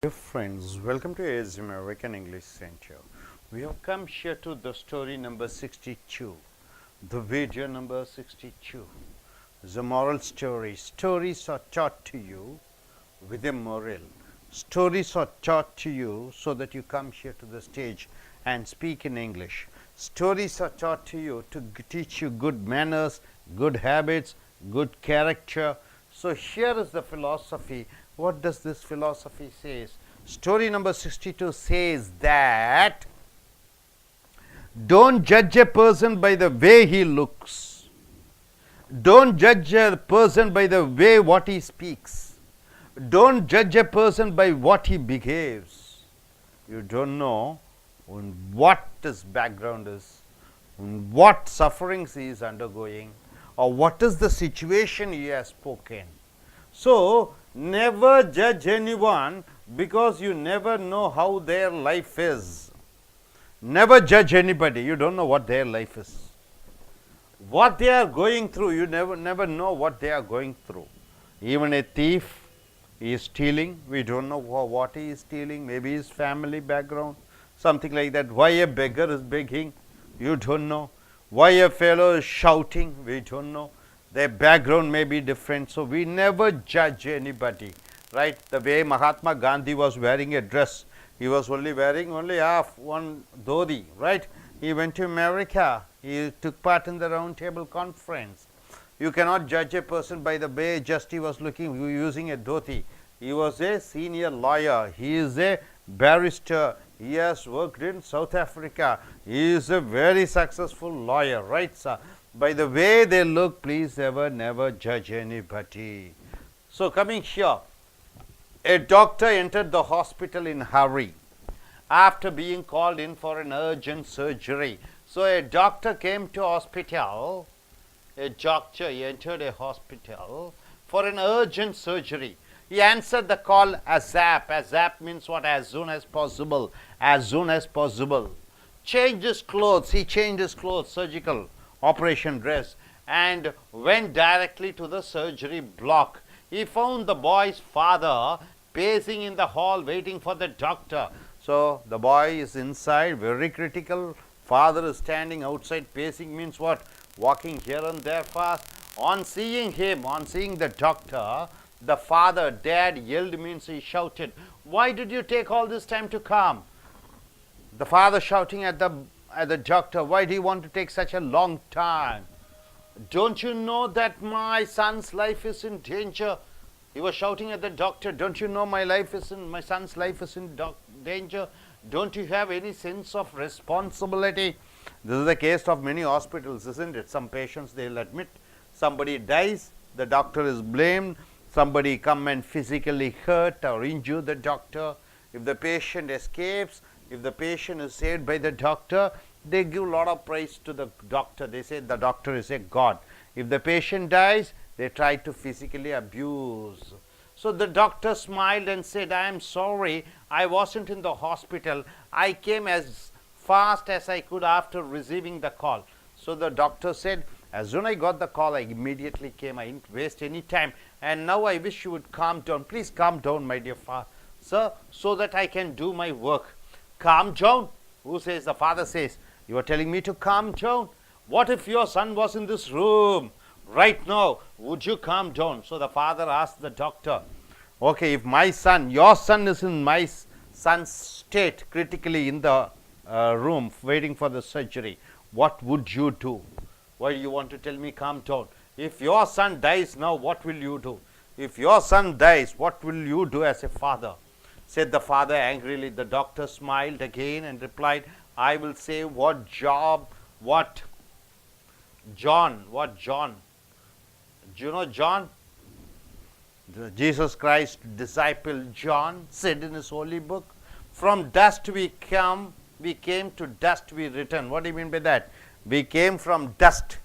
Dear friends, welcome to AS American English Center. We have come here to the story number 62, the video number 62. The moral story. Stories are taught to you with a moral. Stories are taught to you so that you come here to the stage and speak in English. Stories are taught to you to teach you good manners, good habits, good character. So here is the philosophy. What does this philosophy says? Story number 62 says that don't judge a person by the way he looks. Don't judge a person by the way what he speaks. Don't judge a person by what he behaves. You don't know what his background is, what sufferings he is undergoing, or what is the situation he has spoken. So, never judge anyone because you never know how their life is. Never judge anybody, you don't know what their life is. What they are going through, you never know what they are going through. Even a thief is stealing, we don't know what he is stealing, maybe his family background, something like that. Why a beggar is begging, you don't know. Why a fellow is shouting, we don't know. Their background may be different, so we never judge anybody, right? The way Mahatma Gandhi was wearing a dress, he was wearing half one dhoti, right? He went to America, he took part in the round table conference. You cannot judge a person by the way just he was looking, using a dhoti. He was a senior lawyer, he is a barrister, he has worked in South Africa, he is a very successful lawyer, right, sir? By the way they look, please never judge anybody. So coming here, a doctor entered the hospital in hurry after being called in for an urgent surgery. So a doctor came to hospital, a doctor entered a hospital for an urgent surgery. He answered the call ASAP. ASAP means what? As soon as possible. As soon as possible. Changed his clothes. He changed his clothes, surgical operation dress, and went directly to the surgery block. He found the boy's father pacing in the hall waiting for the doctor. So the boy is inside, very critical. Father is standing outside, pacing means what? Walking here and there fast. On seeing him, on seeing the doctor, the father, dad, yelled means he shouted, "Why did you take all this time to come?" The father shouting at the doctor, "Why do you want to take such a long time? Don't you know that my son's life is in danger?" He was shouting at the doctor, "Don't you know my son's life is in danger? Don't you have any sense of responsibility?" This is the case of many hospitals, isn't it? Some patients, they'll admit, somebody dies, the doctor is blamed, somebody come and physically hurt or injure the doctor. If the patient escapes, if the patient is saved by the doctor, they give a lot of praise to the doctor. They say the doctor is a god. If the patient dies, they try to physically abuse. So the doctor smiled and said, "I am sorry, I wasn't in the hospital. I came as fast as I could after receiving the call." So the doctor said, "As soon as I got the call, I immediately came. I didn't waste any time. And now I wish you would calm down. Please calm down, my dear sir, so that I can do my work." Calm down? Who says? The father says, "You are telling me to calm down? What if your son was in this room right now? Would you calm down?" So the father asked the doctor, "Okay, if your son is in my son's state, critically in the room waiting for the surgery, what would you do? Why do you want to tell me calm down? If your son dies now, what will you do? If your son dies, what will you do as a father?" Said the father angrily. The doctor smiled again and replied, "I will say what John? Do you know John? Jesus Christ disciple John said in his holy book, 'From dust we came, to dust we return.'" What do you mean by that? We came from dust.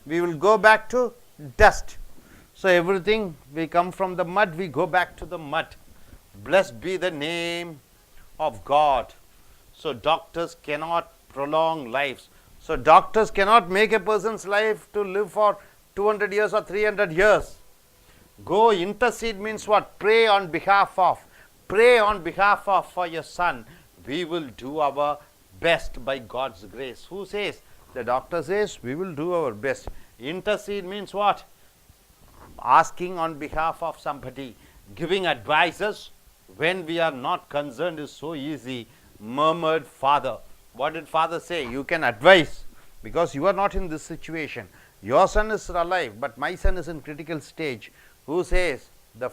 We will go back to dust. So everything, we come from the mud, we go back to the mud. Blessed be the name of God. So doctors cannot prolong lives. So doctors cannot make a person's life to live for 200 years or 300 years. Go intercede means what? Pray on behalf of. pray on behalf of for your son. We will do our best by God's grace. Who says? The doctor says, we will do our best. Intercede means what? Asking on behalf of somebody, giving advices when we are not concerned is so easy. Murmured father. What did father say? You can advise because you are not in this situation. Your son is alive, but my son is in critical stage. Who says? The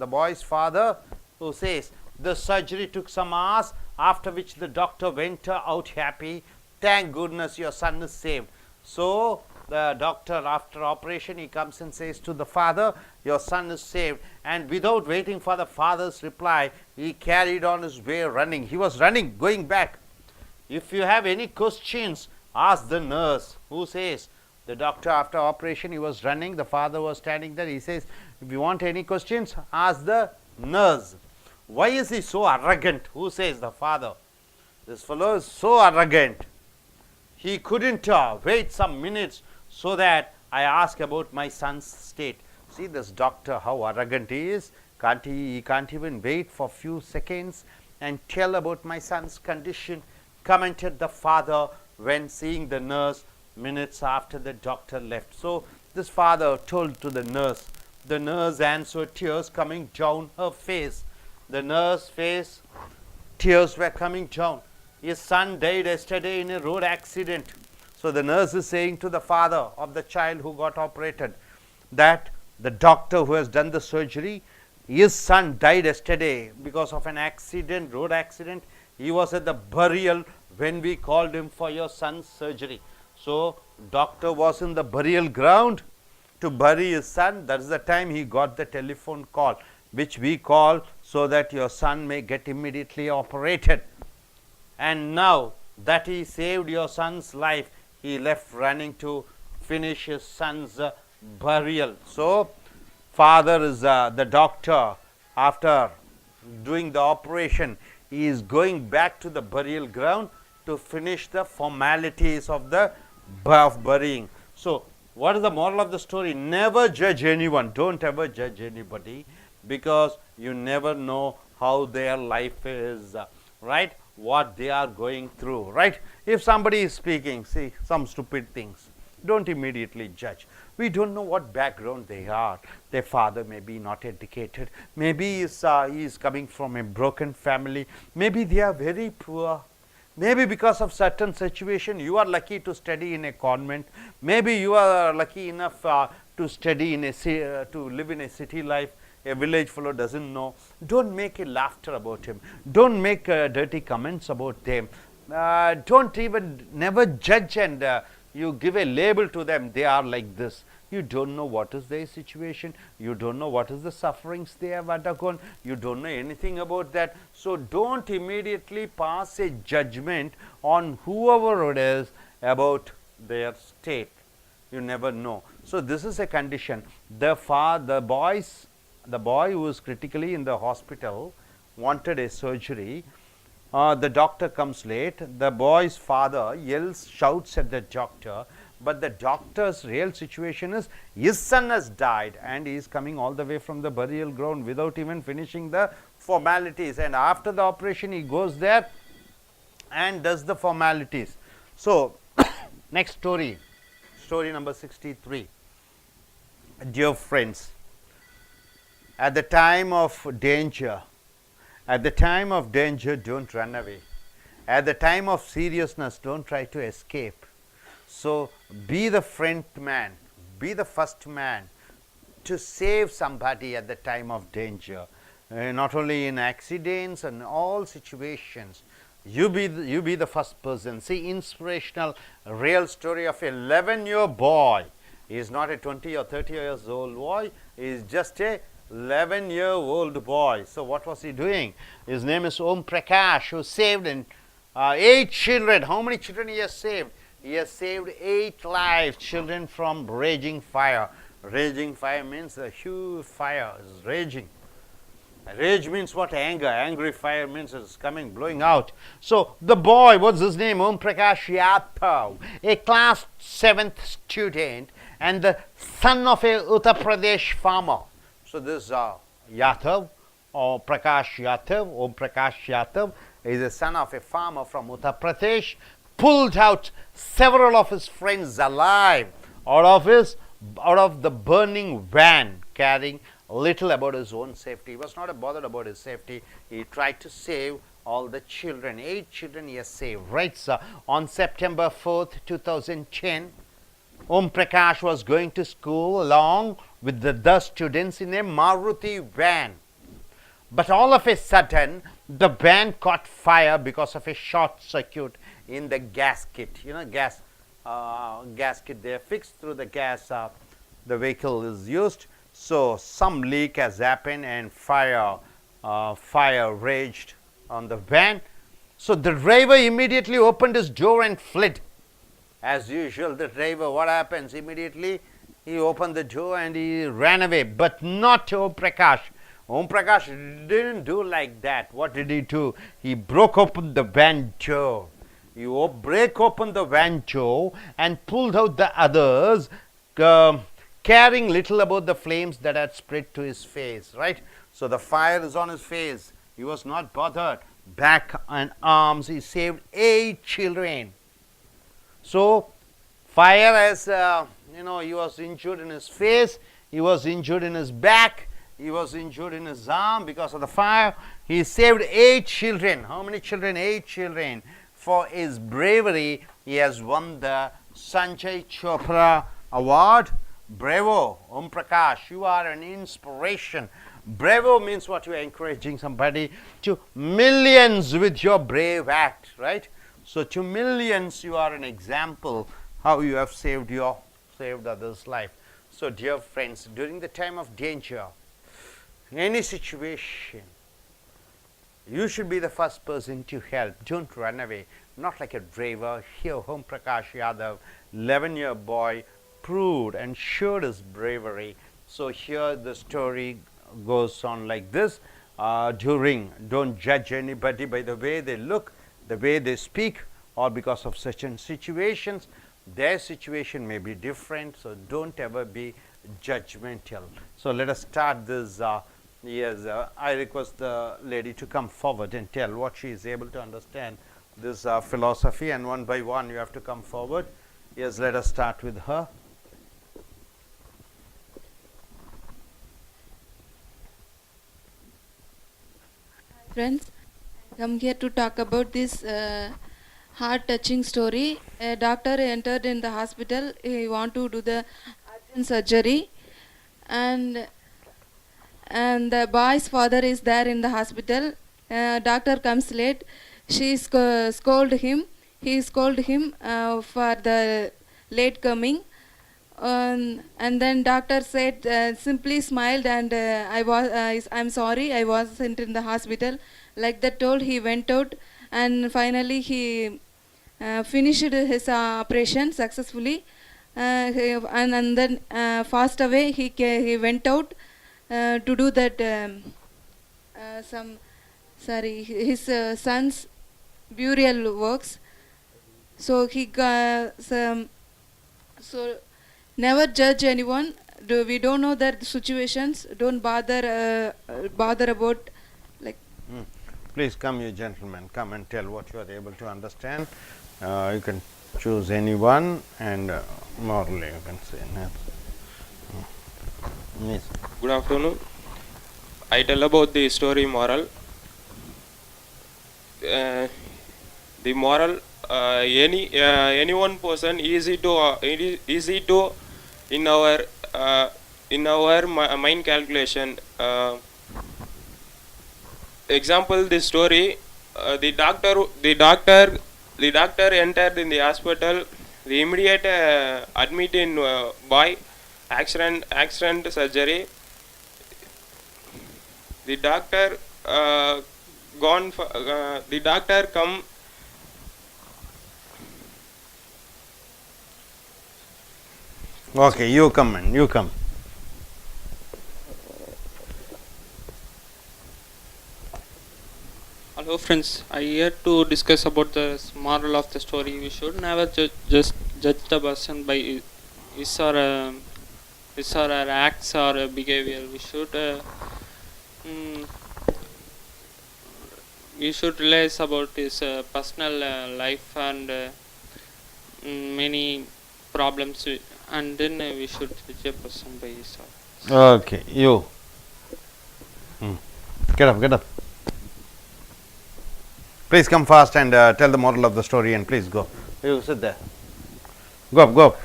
boy's father, who says, the surgery took some hours, after which the doctor went out happy. Thank goodness your son is saved. So the doctor, after operation, he comes and says to the father, your son is saved. And without waiting for the father's reply, he carried on his way running. He was running, going back. If you have any questions, ask the nurse. Who says? The doctor, after operation, he was running. The father was standing there. He says, if you want any questions, ask the nurse. Why is he so arrogant? Who says? The father. This fellow is so arrogant. He couldn't wait some minutes so that I ask about my son's state. See this doctor, how arrogant he is. He can't even wait for few seconds and tell about my son's condition, commented the father when seeing the nurse minutes after the doctor left. So this father told to the nurse. The nurse answered, tears coming down her face. The nurse's face, tears were coming down. His son died yesterday in a road accident. So the nurse is saying to the father of the child who got operated that the doctor who has done the surgery, his son died yesterday because of an accident, road accident. He was at the burial when we called him for your son's surgery. So doctor was in the burial ground to bury his son. That is the time he got the telephone call, which we call so that your son may get immediately operated. And now that he saved your son's life, he left running to finish his son's burial. So father is the doctor. After doing the operation, he is going back to the burial ground to finish the formalities of the burying. So what is the moral of the story? Never judge anyone. Don't ever judge anybody, because you never know how their life is, right? What they are going through, right? If somebody is speaking, see, some stupid things, don't immediately judge. We don't know what background they are. Their father may be not educated. Maybe he is coming from a broken family. Maybe they are very poor. Maybe because of certain situation, you are lucky to study in a convent. Maybe you are lucky enough to study in a to live in a city life. A village fellow doesn't know. Don't make a laughter about him. Don't make dirty comments about them. Don't even never judge and you give a label to them. They are like this. You don't know what is their situation. You don't know what is the sufferings they have undergone. You don't know anything about that. So don't immediately pass a judgment on whoever it is about their state. You never know. So this is a condition. The boy who is critically in the hospital wanted a surgery. The doctor comes late. The boy's father yells, shouts at the doctor. But the doctor's real situation is his son has died and he is coming all the way from the burial ground without even finishing the formalities. And after the operation, he goes there and does the formalities. So next story, story number 63. Dear friends, at the time of danger, don't run away. At the time of seriousness, don't try to escape. So be the front man, be the first man to save somebody at the time of danger. Not only in accidents and all situations. You be the first person. See, inspirational, real story of a 11-year boy. He is not a 20 or 30 years old boy. He is just a 11-year-old boy. So what was he doing? His name is Om Prakash, who saved 8 children. How many children he has saved? He has saved 8 lives, children from raging fire. Raging fire means a huge fire is raging. Rage means what? Anger. Angry fire means it's coming, blowing out. So the boy, what's his name? Om Prakash Yadav, a class 7th student and the son of a Uttar Pradesh farmer. So this Yadav Prakash Yadav. Om Prakash Yadav is the son of a farmer from Uttar Pradesh, pulled out several of his friends alive out of the burning van, carrying little about his own safety. He was not bothered about his safety. He tried to save all the children. 8 children he has saved. Right, sir. On September 4th, 2010, Om Prakash was going to school along with the students in a Maruti van. But all of a sudden, the van caught fire because of a short circuit in the gasket. You know, gasket they are fixed through the gas. The vehicle is used. So some leak has happened and fire raged on the van. So the driver immediately opened his door and fled. As usual, the driver, what happens immediately? He opened the door and he ran away. But not Om Prakash. Om Prakash didn't do like that. What did he do? He broke open the van door. He break open the van door and pulled out the others, caring little about the flames that had spread to his face. Right? So the fire is on his face. He was not bothered. Back and arms, he saved 8 children. So fire has, he was injured in his face. He was injured in his back. He was injured in his arm because of the fire. He saved 8 children. How many children? 8 children. For his bravery, he has won the Sanjay Chopra Award. Bravo, Om Prakash, you are an inspiration. Bravo means what? You are encouraging somebody to millions with your brave act, right? So to millions, you are an example how you have saved others' life. So dear friends, during the time of danger, any situation, you should be the first person to help. Don't run away. Not like a driver. Here, Om Prakash Yadav, 11-year boy, proved and showed his bravery. So here the story goes on like this. Don't judge anybody by the way they look, the way they speak, or because of certain situations. Their situation may be different, so don't ever be judgmental. So let us start this. I request the lady to come forward and tell what she is able to understand this philosophy, and one by one you have to come forward. Yes, let us start with her. Friends, I come here to talk about this heart-touching story. A doctor entered in the hospital. He want to do the urgent surgery, and the boy's father is there in the hospital. Doctor comes late. She scold him. He scold him for the late coming. And then doctor said, simply smiled, and I'm sorry, I wasn't in the hospital. Like that told, he went out, and finally he finished his operation successfully. And then fast away he went out to do that his son's burial works. So he got so never judge anyone. We don't know their situations. Don't bother about like. Please come, you gentlemen. Come and tell what you are able to understand. You can choose anyone, and morally you can say. Yes. Good afternoon. I tell about the story moral. The moral, any one person easy to in our mind calculation. Example, this story, the doctor entered in the hospital. The immediate admit in boy accident surgery. The doctor the doctor come. Okay, you come and you come. Hello friends, I here to discuss about the moral of the story. We should never just judge the person by his or her acts or behavior. We should we should realize about his personal life and many problems, and then we should judge a person by his Okay, you. Get up, get up. Please come fast and tell the moral of the story, and please go. You sit there. Go up, go up.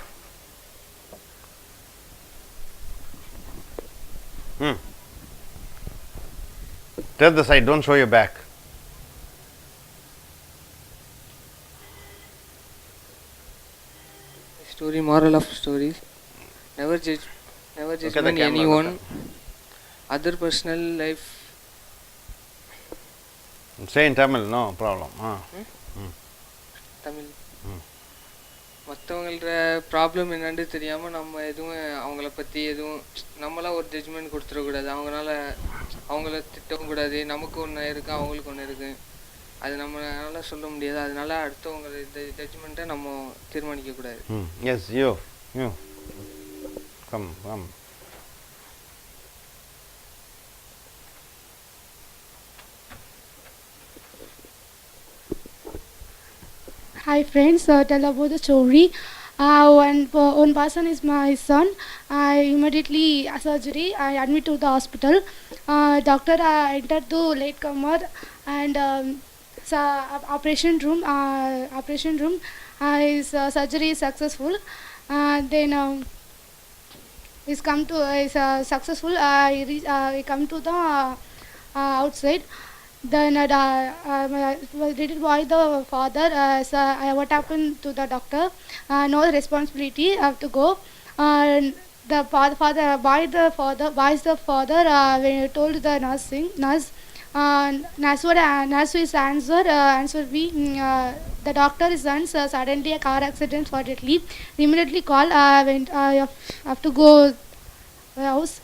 Tell the side, don't show your back. Story, moral of stories. Never judge anyone. Other personal life. Say in Tamil, no problem. Tamil மற்றவங்கள problem என்னன்னு தெரியாமல் நம்ம எதுவும் அவங்கள பற்றி எதுவும் நம்மளாம் ஒரு ஜட்ஜ்மெண்ட் கொடுத்துடக்கூடாது. அவங்கள திட்டவும் கூடாது. நமக்கு ஒன்று இருக்குது, அவங்களுக்கு ஒன்று இருக்குது. அது நம்மளால சொல்ல முடியாது. அதனால அடுத்தவங்க ஜட்ஜ்மெண்ட்டை நம்ம தீர்மானிக்கக்கூடாது. Yes you come come. Hi friends, tell about the story. One person is my son. I immediately surgery. I admit to the hospital. Doctor entered the latecomer and operation room. His surgery is successful. Then is successful. He come to the outside. Then treated by the father. What happened to the doctor? No responsibility. Have to go. The father when he told the nurse. Nurse is answer be the doctor is suddenly a car accident for deathly. Immediately call. Have to go house.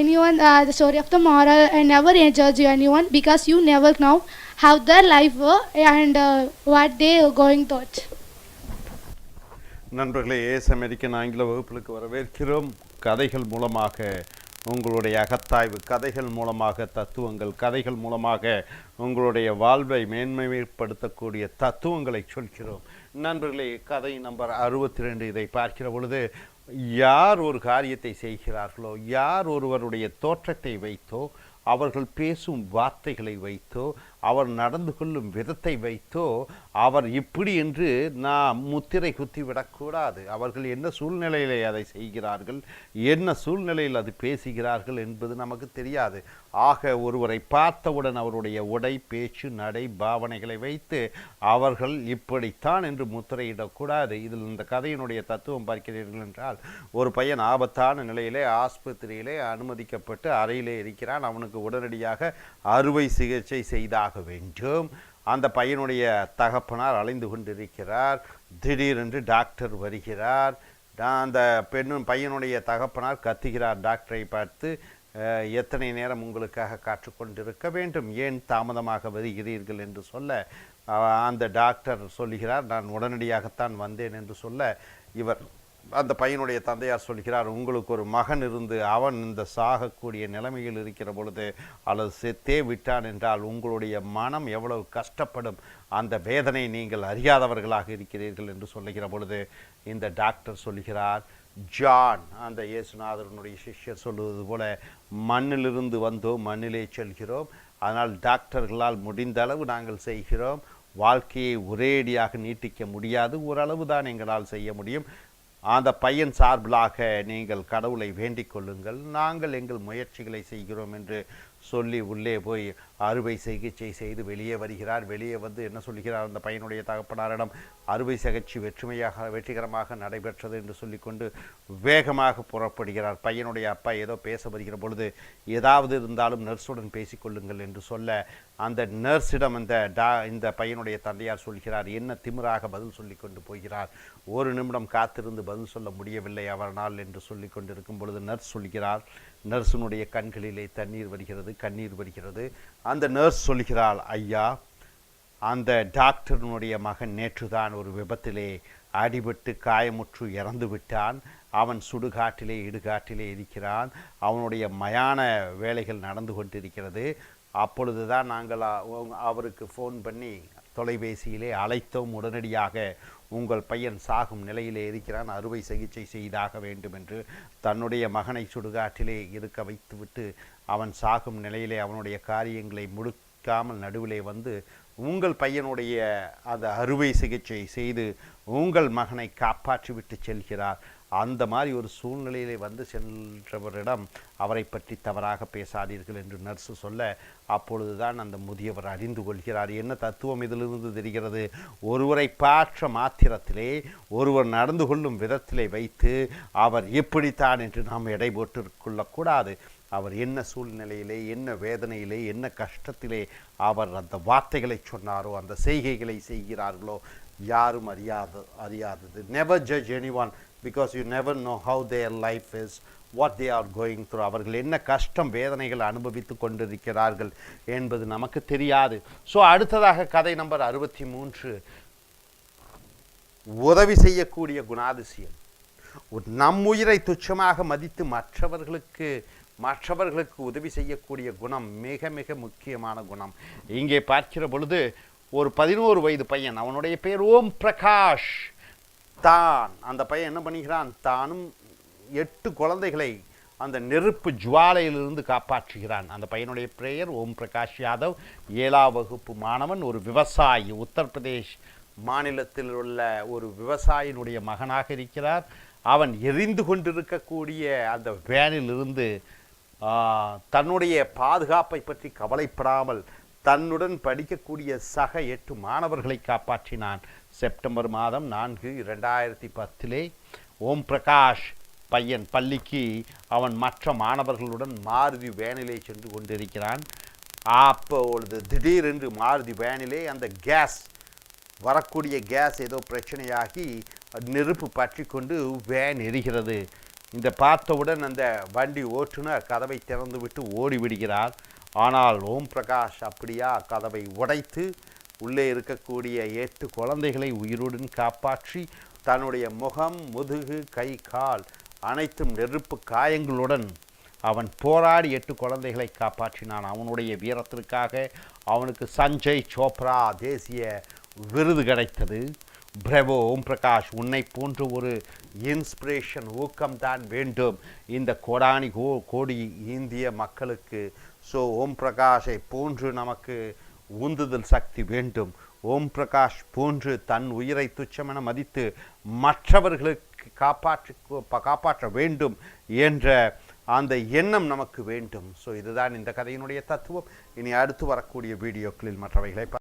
Anyone the story of the moral, and never judge anyone because you never know how their life and what they are going through. நண்பர்களே, ace American ஆங்கில வகுப்புகளுக்கு வரவேற்கிறோம். கதைகள் மூலமாக உங்களுடைய அகத்தாய்வு, கதைகள் மூலமாக தத்துவங்கள், கதைகள் மூலமாக உங்களுடைய வாழ்வை மேன்மைப்படுத்தக்கூடிய தத்துவங்களை சொல்கிறோம். நண்பர்களே, கதை நம்பர் 62 இதை பார்க்கிற பொழுது, யார் ஒரு காரியத்தை செய்கிறார்களோ, யார் ஒருவருடைய தோற்றத்தை வைத்தோ, அவர்கள் பேசும் வார்த்தைகளை வைத்தோ, அவர் நடந்து கொள்ளும் விதத்தை வைத்தோ, அவர் இப்படி என்று நாம் முத்திரை குத்திவிடக்கூடாது. அவர்கள் என்ன சூழ்நிலையிலே அதை செய்கிறார்கள், என்ன சூழ்நிலையில் அது பேசுகிறார்கள் என்பது நமக்கு தெரியாது. ஆக ஒருவரை பார்த்தவுடன் அவருடைய உடை, பேச்சு, நடை, பாவனைகளை வைத்து அவர்கள் இப்படித்தான் என்று முத்திரையிடக்கூடாது. இதில் இந்த கதையினுடைய தத்துவம் பார்க்கிறீர்கள் என்றால், ஒரு பையன் ஆபத்தான நிலையிலே ஆஸ்பத்திரியிலே அனுமதிக்கப்பட்டு அறையிலே இருக்கிறான். அவனுக்கு உடனடியாக அறுவை சிகிச்சை செய்தாக வேண்டும். அந்த பையனுடைய தகப்பனார் அலைந்து கொண்டிருக்கிறார். திடீரென்று டாக்டர் வருகிறார். அந்த பையனுடைய தகப்பனார் கத்துகிறார் டாக்டரை பார்த்து, எத்தனை நேரம் உங்களுக்காக காற்றுக்கொண்டிருக்க வேண்டும், ஏன் தாமதமாக வருகிறீர்கள் என்று சொல்ல, அந்த டாக்டர் சொல்லுகிறார், நான் உடனடியாகத்தான் வந்தேன் என்று சொல்ல, அந்த பையனுடைய தந்தையார் சொல்கிறார், உங்களுக்கு ஒரு மகன் இருந்து அவன் இந்த சாகக்கூடிய நிலைமையில் இருக்கிற பொழுது அல்லது செத்தே விட்டான் என்றால் உங்களுடைய மனம் எவ்வளவு கஷ்டப்படும், அந்த வேதனை நீங்கள் அறியாதவர்களாக இருக்கிறீர்கள் என்று சொல்லுகிற பொழுது இந்த டாக்டர் சொல்கிறார், ஜான், அந்த இயேசுநாதரனுடைய சிஷ்யர் சொல்லுவது போல, மண்ணிலிருந்து வந்தோம், மண்ணிலே செல்கிறோம். அதனால் டாக்டர்களால் முடிந்த அளவு நாங்கள் செய்கிறோம். வாழ்க்கையை ஒரேடியாக நீட்டிக்க முடியாது, ஓரளவு தான் எங்களால் செய்ய முடியும். அந்த பையன் சார்பிலாக நீங்கள் கடவுளை வேண்டிக் கொள்ளுங்கள், நாங்கள் எங்கள் முயற்சிகளை செய்கிறோம் என்று சொல்லி உள்ளே போய் அறுவை சிகிச்சை செய்து வெளியே வருகிறார். வெளியே வந்து என்ன சொல்கிறார், அந்த பையனுடைய தகப்பனாரிடம், அறுவை சிகிச்சை வெற்றிகரமாக நடைபெற்றது என்று சொல்லிக்கொண்டு வேகமாக புறப்படுகிறார். பையனுடைய அப்பா ஏதோ பேச வருகிற பொழுது, ஏதாவது இருந்தாலும் நர்ஸுடன் பேசிக்கொள்ளுங்கள் என்று சொல்ல, அந்த நர்ஸிடம் இந்த பையனுடைய தந்தையார் சொல்கிறார், என்ன திமிராக பதில் சொல்லி கொண்டு போகிறார், ஒரு நிமிடம் காத்திருந்து பதில் சொல்ல முடியவில்லை அவனால் என்று சொல்லி கொண்டிருக்கும் பொழுது நர்ஸ் சொல்கிறார், நர்ஸினுடைய கண்களிலே கண்ணீர் வருகிறது. அந்த நர்ஸ் சொல்கிறாள், ஐயா, அந்த டாக்டரினுடைய மகன் நேற்றுதான் ஒரு விபத்திலே அடிபட்டு காயமுற்று இறந்து விட்டான். அவன் சுடுகாட்டிலே இடுகாட்டிலே இருக்கிறான். அவனுடைய மயான வேலைகள் நடந்து கொண்டிருக்கிறது. அப்பொழுது தான் நாங்கள் அவருக்கு ஃபோன் பண்ணி தொலைபேசியிலே அழைத்தோம். உடனடியாக உங்கள் பையன் சாகும் நிலையிலே இருக்கிறான், அறுவை சிகிச்சை செய்தாக வேண்டும் என்று தன்னுடைய மகனை சுடுகாட்டிலே இருக்க வைத்துவிட்டு அவன் சாகும் நிலையிலே அவனுடைய காரியங்களை முடிக்காமல் நடுவிலே வந்து உங்கள் பையனுடைய அந்த அறுவை சிகிச்சை செய்து உங்கள் மகனை காப்பாற்றிவிட்டு செல்கிறார். அந்த மாதிரி ஒரு சூழ்நிலையிலே வந்து சென்றவரிடம் அவரை பற்றி தவறாக பேசாதீர்கள் என்று நர்ஸு சொல்ல, அப்பொழுது தான் அந்த முதியவர் அறிந்து கொள்கிறார். என்ன தத்துவம் இதிலிருந்து தெரிகிறது? ஒருவரை பாற்ற மாத்திரத்திலே, ஒருவர் நடந்து கொள்ளும் விதத்திலே வைத்து அவர் எப்படித்தான் என்று நாம் எடை போட்டு கொள்ளக்கூடாது. அவர் என்ன சூழ்நிலையிலே, என்ன வேதனையிலே, என்ன கஷ்டத்திலே அவர் அந்த வார்த்தைகளை சொன்னாரோ, அந்த செய்கைகளை செய்கிறார்களோ யாரும் அறியாதது. Never judge anyone because you never know how their life is, what they are going through. அவர்கள் என்ன கஷ்டம் வேதனைகள் அனுபவித்து கொண்டிருக்கிறார்கள் என்பது நமக்கு தெரியாது. ஸோ அடுத்ததாக கதை நம்பர் 63, உதவி செய்யக்கூடிய குணாதிசயம். நம் உயிரை துச்சமாக மதித்து மற்றவர்களுக்கு உதவி செய்யக்கூடிய குணம் மிக மிக முக்கியமான குணம். இங்கே பார்க்கிற பொழுது ஒரு 11 வயது பையன், அவனுடைய பெயர் ஓம் பிரகாஷ். அந்த பையன் என்ன பண்ணுகிறான், தானும் 8 குழந்தைகளை அந்த நெருப்பு ஜுவாலையிலிருந்து காப்பாற்றுகிறான். அந்த பையனுடைய பெயர் ஓம் பிரகாஷ் யாதவ், 7ஆம் வகுப்பு மாணவன், ஒரு விவசாயி, உத்தரப்பிரதேஷ் மாநிலத்தில் உள்ள ஒரு விவசாயினுடைய மகனாக இருக்கிறார். அவன் எரிந்து கொண்டிருக்கக்கூடிய அந்த வேனிலிருந்து தன்னுடைய பாதுகாப்பை பற்றி கவலைப்படாமல் தன்னுடன் படிக்கக்கூடிய சக 8 மாணவர்களை காப்பாற்றினான். செப்டம்பர் மாதம் 4, 2010 ஓம் பிரகாஷ் பையன் பள்ளிக்கு அவன் மற்ற மாணவர்களுடன் மாருதி வேனிலே சென்று கொண்டிருக்கிறான். அப்பொழுது திடீரென்று மாருதி வேனிலே அந்த வரக்கூடிய கேஸ் ஏதோ பிரச்சனையாகி நெருப்பு பற்றி கொண்டு வேன் எரிகிறது. இந்த பார்த்தவுடன் அந்த வண்டி ஓட்டுநர் கதவை திறந்துவிட்டு ஓடிவிடுகிறார். ஆனால் ஓம் பிரகாஷ் அப்படியா கதவை உடைத்து உள்ளே இருக்கக்கூடிய 8 குழந்தைகளை உயிருடன் காப்பாற்றி தன்னுடைய முகம், முதுகு, கை, கால் அனைத்தும் நெருப்பு காயங்களுடன் அவன் போராடி 8 குழந்தைகளை காப்பாற்றினான். அவனுடைய வீரத்திற்காக அவனுக்கு சஞ்சய் சோப்ரா தேசிய விருது கிடைத்தது. பிரபோ ஓம் பிரகாஷ், உன்னை போன்ற ஒரு இன்ஸ்பிரேஷன், ஊக்கம்தான் வேண்டும் இந்த கோடி இந்திய மக்களுக்கு. ஸோ ஓம் பிரகாஷை போன்று நமக்கு உந்துதல் சக்தி வேண்டும். ஓம் பிரகாஷ் போன்று தன் உயிரை துச்சமென மதித்து மற்றவர்களுக்கு காப்பாற்ற வேண்டும் என்ற அந்த எண்ணம் நமக்கு வேண்டும். ஸோ இதுதான் இந்த கதையினுடைய தத்துவம். இனி அடுத்து வரக்கூடிய வீடியோக்களில் மற்றவைகளை